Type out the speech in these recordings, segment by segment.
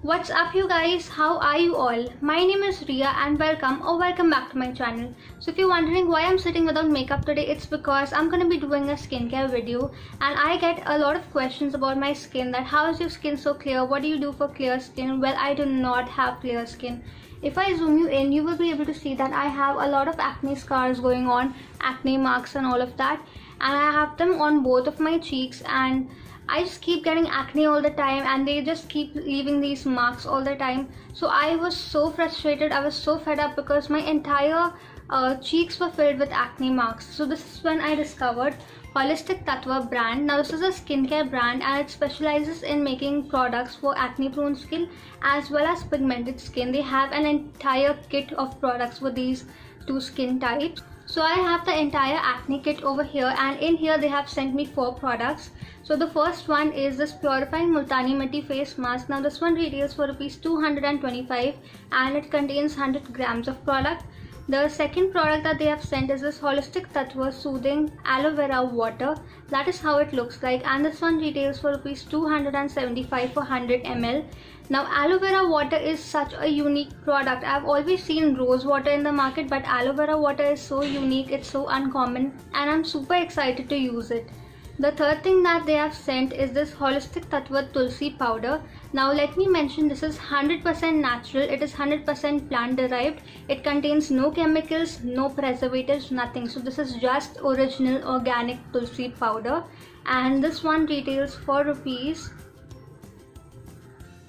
What's up you guys, how are you all? My name is Riya and welcome back to my channel. So if you're wondering why I'm sitting without makeup today, it's because I'm gonna be doing a skincare video and I get a lot of questions about my skin, that how is your skin so clear, what do you do for clear skin? Well, I do not have clear skin. If I zoom you in, you will be able to see that I have a lot of acne scars going on, acne marks and all of that, and I have them on both of my cheeks, and I just keep getting acne all the time and they just keep leaving these marks all the time. So I was so frustrated, I was so fed up because my entire cheeks were filled with acne marks. So this is when I discovered Holistic Tatva brand. Now this is a skincare brand and it specializes in making products for acne prone skin as well as pigmented skin. They have an entire kit of products for these two skin types. So I have the entire acne kit over here, and in here they have sent me 4 products. So the first one is this purifying multani mitti face mask. Now this one retails for rupees 225 and it contains 100 grams of product. The second product that they have sent is this Holistic Tatva Soothing Aloe Vera Water. That is how it looks like, and this one retails for rupees 275 for 100 ml. Now aloe vera water is such a unique product. I've always seen rose water in the market, but aloe vera water is so unique, it's so uncommon, and I'm super excited to use it. The third thing that they have sent is this Holistic Tatva Tulsi powder. Now let me mention, this is 100% natural, it is 100% plant derived, it contains no chemicals, no preservatives, nothing. So this is just original organic Tulsi powder, and this one retails for rupees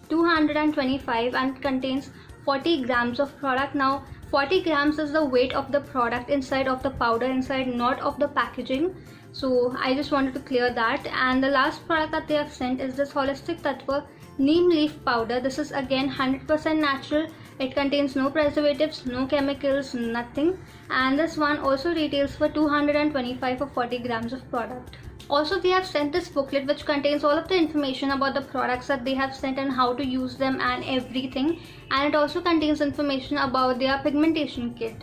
225 and contains 40 grams of product. Now 40 grams is the weight of the product inside of the powder inside, not of the packaging. So I just wanted to clear that. And the last product that they have sent is this Holistic Tatva Neem Leaf Powder. This is again 100% natural. It contains no preservatives, no chemicals, nothing. And this one also retails for 225 for 40 grams of product. Also, they have sent this booklet which contains all of the information about the products that they have sent and how to use them and everything. And it also contains information about their pigmentation kit.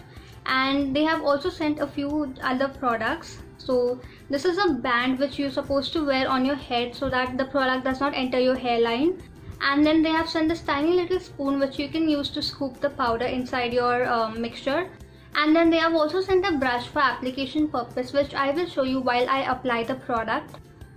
And they have also sent a few other products. So this is a band which you're supposed to wear on your head so that the product does not enter your hairline. And then they have sent this tiny little spoon which you can use to scoop the powder inside your mixture. And then they have also sent a brush for application purpose, which I will show you while I apply the product.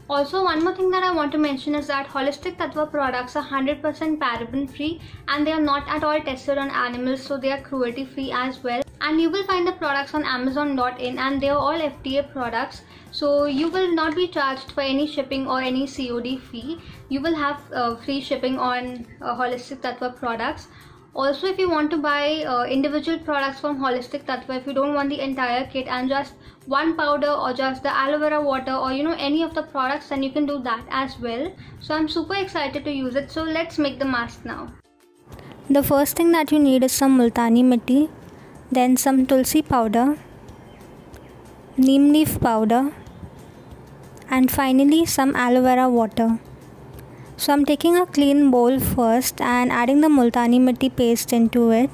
Also, one more thing that I want to mention is that Holistic Tatva products are 100% paraben free and they are not at all tested on animals, so they are cruelty free as well. And you will find the products on Amazon.in and they are all FDA products, so you will not be charged for any shipping or any COD fee. You will have free shipping on Holistic Tatva products. Also, if you want to buy individual products from Holistic Tatva, if you don't want the entire kit and just one powder or just the aloe vera water or any of the products, then you can do that as well. So I'm super excited to use it. So let's make the mask now. The first thing that you need is some multani mitti, then some tulsi powder, neem leaf powder, and finally some aloe vera water. So I'm taking a clean bowl first and adding the multani mitti paste into it.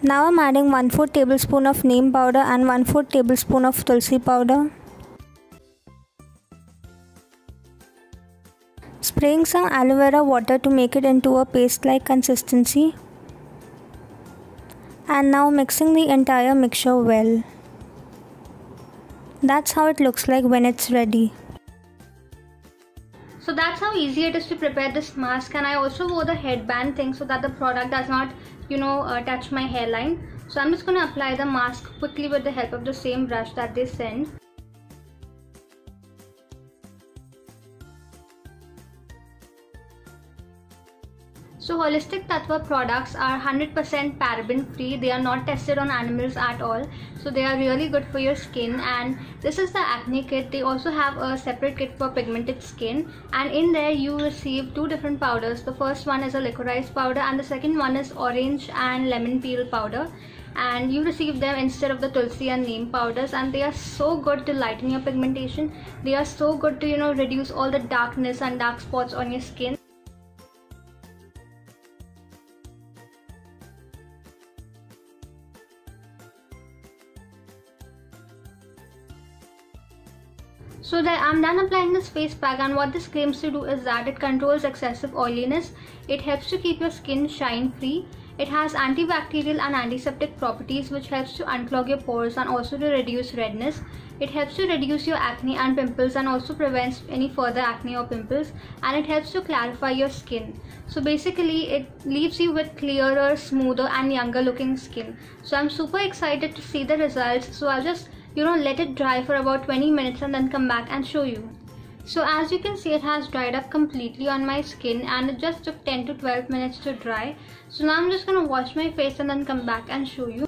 Now I'm adding 1/4 tablespoon of neem powder and 1/4 tablespoon of tulsi powder. Spraying some aloe vera water to make it into a paste-like consistency. And now mixing the entire mixture well. That's how it looks like when it's ready. So that's how easy it is to prepare this mask, and I also wore the headband thing so that the product does not touch my hairline. So I'm just going to apply the mask quickly with the help of the same brush that they send. So Holistic Tatva products are 100% paraben free. They are not tested on animals at all. So they are really good for your skin. And this is the acne kit. They also have a separate kit for pigmented skin. And in there you receive 2 different powders. The first one is a licorice powder and the second one is orange and lemon peel powder. And you receive them instead of the tulsi and neem powders, and they are so good to lighten your pigmentation. They are so good to reduce all the darkness and dark spots on your skin. So that I'm done applying this face pack, and what this claims to do is that it controls excessive oiliness, it helps to keep your skin shine free, it has antibacterial and antiseptic properties which helps to unclog your pores and also to reduce redness. It helps to reduce your acne and pimples and also prevents any further acne or pimples, and it helps to clarify your skin. So basically it leaves you with clearer, smoother and younger looking skin. So I'm super excited to see the results. So I'll just let it dry for about 20 minutes and then come back and show you. So as you can see, it has dried up completely on my skin and it just took 10 to 12 minutes to dry. So now I'm just gonna wash my face and then come back and show you.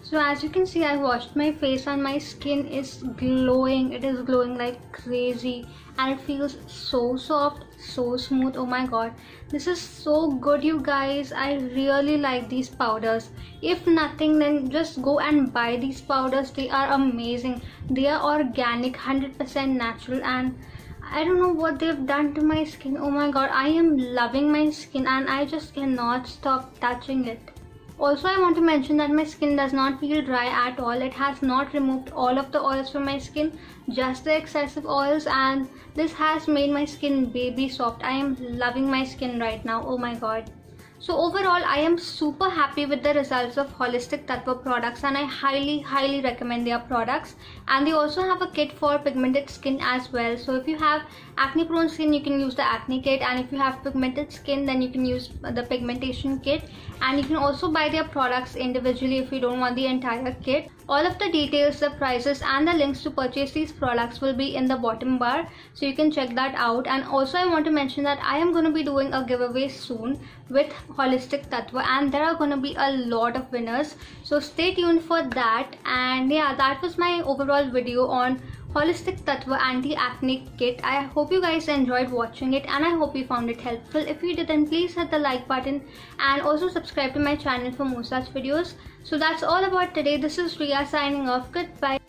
So as you can see, I washed my face and my skin is glowing. It is glowing like crazy and it feels so soft, so smooth. Oh my god, this is so good, you guys. I really like these powders. If nothing, then just go and buy these powders. They are amazing. They are organic, 100% natural, and I don't know what they've done to my skin. Oh my god, I am loving my skin and I just cannot stop touching it. Also, I want to mention that my skin does not feel dry at all. It has not removed all of the oils from my skin, just the excessive oils, and this has made my skin baby soft. I am loving my skin right now. Oh my god. So overall, I am super happy with the results of Holistic Tatva products, and I highly recommend their products. And they also have a kit for pigmented skin as well. So if you have acne prone skin, you can use the acne kit, and if you have pigmented skin, then you can use the pigmentation kit. And you can also buy their products individually if you don't want the entire kit. All of the details, the prices and the links to purchase these products will be in the bottom bar, so you can check that out. And also I want to mention that I am going to be doing a giveaway soon with Holistic Tatva, and there are going to be a lot of winners, so stay tuned for that. And yeah, that was my overall video on Holistic Tatva anti-acne kit. I hope you guys enjoyed watching it and I hope you found it helpful. If you did, then please hit the like button and also subscribe to my channel for more such videos. So that's all about today. This is Riya signing off. Goodbye.